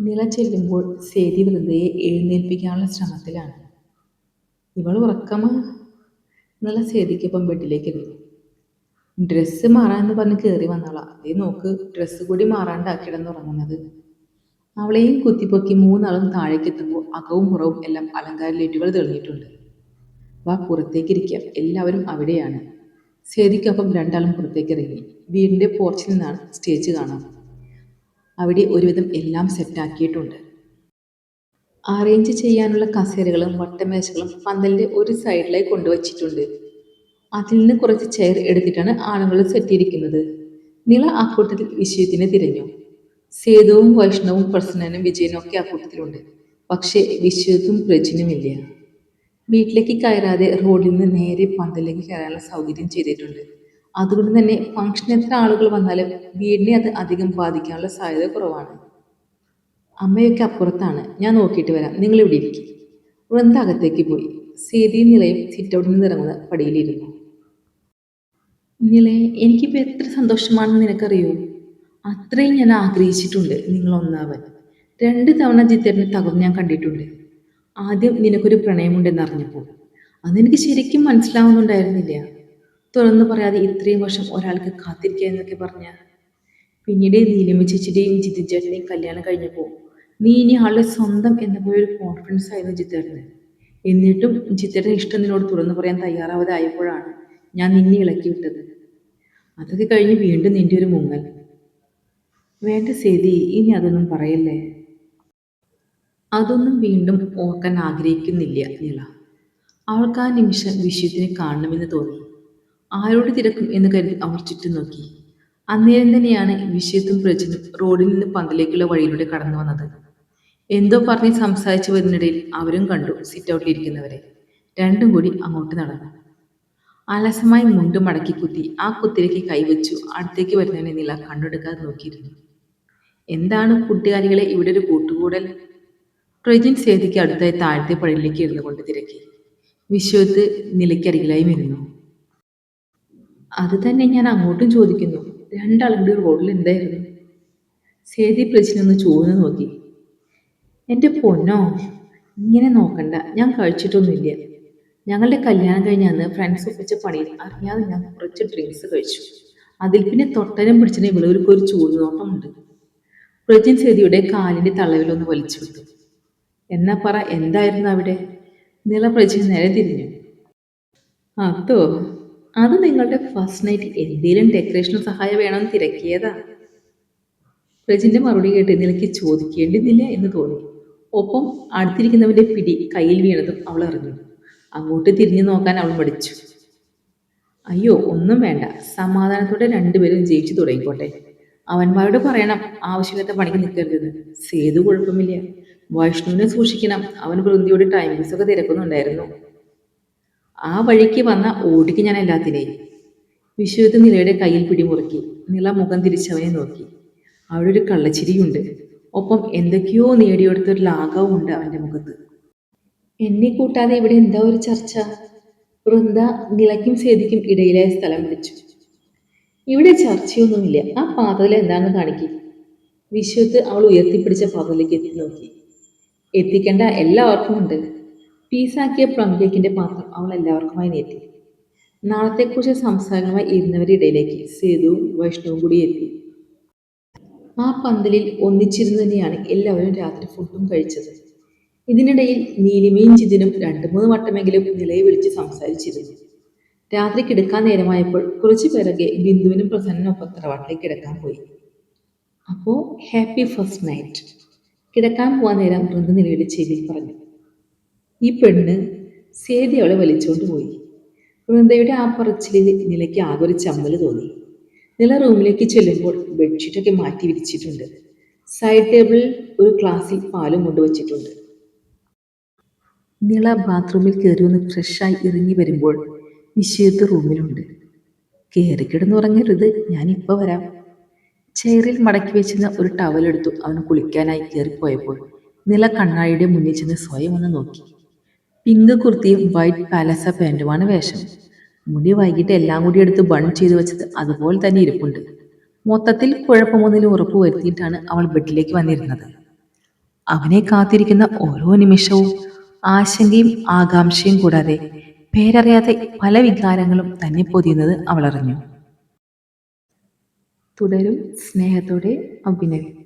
നില ചെല്ലുമ്പോൾ സേതി വൃദ്ധയെ എഴുന്നേൽപ്പിക്കാനുള്ള ശ്രമത്തിലാണ്. ഇവൾ ഉറക്കമാ. നില സേതിക്കൊപ്പം ബെഡിലേക്ക് ഇരുന്നു. ഡ്രസ്സ് മാറാന്ന് പറഞ്ഞ് കയറി വന്നോളാം. അതേ നോക്ക്, ഡ്രസ്സ് കൂടി മാറാണ്ടാ കിടന്നുറങ്ങുന്നത്. അവളെയും കുത്തിപ്പൊക്കി മൂന്നാളും താഴേക്കെത്തുമ്പോൾ അകവും പുറവും എല്ലാം അലങ്കാര ലൈറ്റുകൾ തെളിഞ്ഞിട്ടുണ്ട്. വാ, പുറത്തേക്കിരിക്കാം, എല്ലാവരും അവിടെയാണ്. സേതിക്കൊപ്പം രണ്ടാളും പുറത്തേക്കിറങ്ങി. വീടിന്റെ പോർച്ചിൽ നിന്നാണ് സ്റ്റേജ് കാണാം. അവിടെ ഒരുവിധം എല്ലാം സെറ്റാക്കിയിട്ടുണ്ട്. അറേഞ്ച് ചെയ്യാനുള്ള കസേരകളും വട്ടമേശകളും പന്തലിന്റെ ഒരു സൈഡിലായി കൊണ്ടുവച്ചിട്ടുണ്ട്. അതിൽ നിന്ന് കുറച്ച് ചെയർ എടുത്തിട്ടാണ് ആണുങ്ങൾ സെറ്റിയിരിക്കുന്നത്. നിള ആ കൂട്ടത്തിൽ വിശ്വത്തിനെ തിരഞ്ഞു. സേതുവും വൈഷ്ണവും പ്രസന്നനും വിജയനും ഒക്കെ ആ കൂട്ടത്തിലുണ്ട്. പക്ഷേ വിശ്വത്തും പ്രജിനുമില്ല. വീട്ടിലേക്ക് കയറാതെ റോഡിൽ നിന്ന് നേരെ പന്തലിലേക്ക് കയറാനുള്ള സൗകര്യം ചെയ്തിട്ടുണ്ട്. അതുകൊണ്ട് തന്നെ ഫംഗ്ഷൻ എത്ര ആളുകൾ വന്നാലും വീടിനെ അത് അധികം ബാധിക്കാനുള്ള സാധ്യത കുറവാണ്. അമ്മയൊക്കെ അപ്പുറത്താണ്, ഞാൻ നോക്കിയിട്ട് വരാം, നിങ്ങൾ ഇവിടെ ഇരിക്കും. വൃന്ദ അകത്തേക്ക് പോയി. സേതിയും നിലയും സിറ്റൗട്ടിൽ നിന്ന് ഇറങ്ങുന്ന പടിയിലിരുന്നു. നിലയെ, എനിക്കിപ്പോൾ എത്ര സന്തോഷമാണെന്ന് നിനക്കറിയോ? അത്രയും ഞാൻ ആഗ്രഹിച്ചിട്ടുണ്ട് നിങ്ങൾ ഒന്നാവാൻ. 2 തവണ ജിത്തേട്ടനെ തകർന്ന് ഞാൻ കണ്ടിട്ടുണ്ട്. ആദ്യം നിനക്കൊരു പ്രണയമുണ്ടെന്ന് അറിഞ്ഞപ്പോൾ അതെനിക്ക് ശരിക്കും മനസ്സിലാവുന്നുണ്ടായിരുന്നില്ല. തുറന്നു പറയാതെ ഇത്രയും വർഷം ഒരാൾക്ക് കാത്തിരിക്കുക എന്നൊക്കെ പറഞ്ഞ. പിന്നീട് നീലിമ ചേച്ചിയുടെയും ജിതിൻ ചേട്ടൻ്റെയും കല്യാണം കഴിഞ്ഞപ്പോൾ നീ ഇനി ആളുടെ സ്വന്തം എന്ന പോലെ ഒരു കോൺഫിഡൻസ് ആയിരുന്നു ജിത്തേട്ടന്. എന്നിട്ടും ജിത്തേട്ടൻ ഇഷ്ടം നിന്നോട് തുറന്നു പറയാൻ തയ്യാറാവാതെ ആയപ്പോഴാണ് ഞാൻ നിന്നെ ഇളക്കി വിട്ടത്. അതൊക്കെ കഴിഞ്ഞ് വീണ്ടും നിന്റെ ഒരു മുങ്ങൽ. വേണ്ട സേതി, ഇനി അതൊന്നും പറയല്ലേ. അതൊന്നും വീണ്ടും ഓർക്കാൻ ആഗ്രഹിക്കുന്നില്ല നിള. അവൾക്ക് ആ നിമിഷം വിശ്വത്തിനെ കാണണമെന്ന് തോന്നി. ആരോട് തിരക്കും എന്ന് കരുതി അവൾ ചുറ്റും നോക്കി. അന്നേരം തന്നെയാണ് വിശ്വത്തും പ്രജനും റോഡിൽ നിന്ന് പന്തലേക്കുള്ള വഴിയിലൂടെ കടന്നു വന്നത്. എന്തോ പറഞ്ഞ് സംസാരിച്ചു വരുന്നിടയിൽ അവരും കണ്ടു സിറ്റൗട്ടിലിരിക്കുന്നവരെ. രണ്ടും കൂടി അങ്ങോട്ട് നടന്നു. അലസമായി മുണ്ട് മടക്കി കുത്തി ആ കുത്തിലേക്ക് കൈവച്ചു അടുത്തേക്ക് വരുന്നവനെ നില കണ്ണെടുക്കാതെ നോക്കിയിരുന്നു. എന്താണ് കൂട്ടുകാരികളെ ഇവിടെ ഒരു കൂട്ടുകൂടൽ? പ്രജിൻ സേതിക്ക് അടുത്തായി താഴത്തെ പടിയിലേക്ക് ഇരുന്നു കൊണ്ട് തിരക്കി. വിശ്വത്ത് നിലയ്ക്കരികിലായി വരുന്നു. അത് തന്നെ ഞാൻ അങ്ങോട്ടും ചോദിക്കുന്നു, രണ്ടാളുടെ റോഡിൽ എന്തായിരുന്നു? സേതി പ്രജിനൊന്ന് ചൂഴ്ന്നു നോക്കി. എൻ്റെ പൊന്നോ, ഇങ്ങനെ നോക്കണ്ട, ഞാൻ കഴിച്ചിട്ടൊന്നുമില്ല. ഞങ്ങളുടെ കല്യാണം കഴിഞ്ഞ അന്ന് ഫ്രണ്ട്സ് ഒപ്പിച്ച പണിയിൽ അറിയാതെ ഞാൻ കുറച്ച് ഡ്രിങ്ക്സ് കഴിച്ചു. അതിൽ പിന്നെ തൊട്ടനും പിടിച്ചതിന് ഇവളൊരു ചൂടുനോട്ടമുണ്ട്. പ്രജിൻ സേതിയുടെ കാലിന്റെ തളവിലൊന്ന് വലിച്ചു വിട്ടു. എന്നാ പറ, എന്തായിരുന്നു അവിടെ? നില പ്രജിന് നേരെ തിരിഞ്ഞു. അതോ, അത് നിങ്ങളുടെ ഫസ്റ്റ് നൈറ്റ് എന്തെങ്കിലും ഡെക്കറേഷനും സഹായം വേണമെന്ന് തിരക്കിയതാ. പ്രജിന്റെ മറുപടി കേട്ട് നിലയ്ക്ക് ചോദിക്കേണ്ടിന്നില്ല എന്ന് തോന്നി. ഒപ്പം അടുത്തിരിക്കുന്നവന്റെ പിടി കയ്യിൽ വീണതും അവൾ അറിഞ്ഞു. അങ്ങോട്ട് തിരിഞ്ഞു നോക്കാൻ അവൾ മടിച്ചു. അയ്യോ, ഒന്നും വേണ്ട, സമാധാനത്തോടെ രണ്ടുപേരും ജയിച്ചു തുടങ്ങിക്കോട്ടെ. അവന്മാരോട് പറയണം ആവശ്യമില്ലാത്ത പണിക്ക് നിൽക്കരുതെന്ന്. സേതു കുഴപ്പമില്ല, വൈഷ്ണുവിനെ സൂക്ഷിക്കണം, അവൻ വൃന്ദിയോട് ടൈം പീസൊക്കെ തിരക്കുന്നുണ്ടായിരുന്നു. ആ വഴിക്ക് വന്ന ഓടിക്ക് ഞാൻ എല്ലാത്തിനെയും. വിശ്വത്ത് നിലയുടെ കയ്യിൽ പിടിമുറുക്കി. നില മുഖം തിരിച്ചവനെ നോക്കി. അവിടെ ഒരു കള്ളച്ചിരിയുണ്ട്. ഒപ്പം എന്തൊക്കെയോ നേടിയെടുത്തൊരു ലാഘവും ഉണ്ട് അവന്റെ മുഖത്ത്. എന്നെ കൂട്ടാതെ ഇവിടെ എന്താ ഒരു ചർച്ച? വൃന്ദ നിലയ്ക്കും സേതിക്കും ഇടയിലായ സ്ഥലം വിളിച്ചു. ഇവിടെ ചർച്ചയൊന്നുമില്ല, ആ പാത്രത്തിൽ എന്താണെന്ന് കാണിക്കും. വിശ്വത്ത് അവൾ ഉയർത്തിപ്പിടിച്ച പാത്രത്തിലേക്ക് എത്തി നോക്കി. എത്തിക്കേണ്ട, എല്ലാവർക്കും ഉണ്ട്. പീസാക്കിയ പ്ലം കേക്കിന്റെ പാത്രം അവൾ എല്ലാവർക്കുമായി നീട്ടി. നാളത്തെക്കുറിച്ച് സംസാരങ്ങളുമായി ഇരുന്നവരുടെ ഇടയിലേക്ക് സേതുവും വൈഷ്ണവും കൂടി എത്തി. ആ പന്തലിൽ ഒന്നിച്ചിരുന്ന് തന്നെയാണ് എല്ലാവരും രാത്രി ഫുഡും കഴിച്ചത്. ഇതിനിടയിൽ നീലിമയും ജിതിനും 2-3 വട്ടമെങ്കിലും നിലയെ വിളിച്ച് സംസാരിച്ചിരുന്നു. രാത്രി കിടക്കാൻ നേരമായപ്പോൾ കുറച്ചു പിറകെ ബിന്ദുവിനും പ്രസന്നനൊപ്പം തറവാട്ടിലേക്ക് കിടക്കാൻ പോയി. അപ്പോൾ ഹാപ്പി ഫസ്റ്റ് നൈറ്റ്. കിടക്കാൻ പോവാൻ നേരം വൃന്ദ നിലയുടെ ചെവിയിൽ പറഞ്ഞു. ഈ പെണ്ണ്. സേതി അവളെ വലിച്ചുകൊണ്ട് പോയി. വൃന്ദയുടെ ആ പറച്ചിലിൽ നിലയ്ക്ക് ആകെ ഒരു ചമ്മൽ തോന്നി. നില റൂമിലേക്ക് ചെല്ലുമ്പോൾ ബെഡ്ഷീറ്റൊക്കെ മാറ്റി വിരിച്ചിട്ടുണ്ട്. സൈഡ് ടേബിളിൽ ഒരു ഗ്ലാസ്സിൽ പാലും കൊണ്ടുവച്ചിട്ടുണ്ട്. നിള ബാത്റൂമിൽ കയറി ഒന്ന് ഫ്രഷായി ഇറങ്ങി വരുമ്പോൾ നിശ്ചയത്ത് റൂമിലുണ്ട്. കയറി കിടന്നുറങ്ങരുത്, ഞാനിപ്പോൾ വരാം. ചെയറിൽ മടക്കി വെച്ചിരുന്ന ഒരു ടവലെടുത്തു അവന് കുളിക്കാനായി കയറിപ്പോയപ്പോൾ നില കണ്ണാടിയുടെ മുന്നിൽ ചെന്ന് സ്വയം ഒന്ന് നോക്കി. പിങ്ക് കുർത്തിയും വൈറ്റ് പാലസ പാൻറ്റുമാണ് വേഷം. മുടി വൈകിട്ട് എല്ലാം കൂടി എടുത്ത് ബൺ ചെയ്തു വെച്ചത് അതുപോലെ തന്നെ ഇരിപ്പുണ്ട്. മൊത്തത്തിൽ കുഴപ്പമൊന്നിലും ഉറപ്പ് വരുത്തിയിട്ടാണ് അവൾ ബെഡിലേക്ക് വന്നിരുന്നത്. അവനെ കാത്തിരിക്കുന്ന ഓരോ നിമിഷവും ആശങ്കയും ആകാംക്ഷയും കൂടാതെ പേരറിയാതെ പല വികാരങ്ങളും തന്നെ പൊതിയുന്നത് അവൾ അറിഞ്ഞു. തുടരും. സ്നേഹത്തോടെ, അഭിനവ്.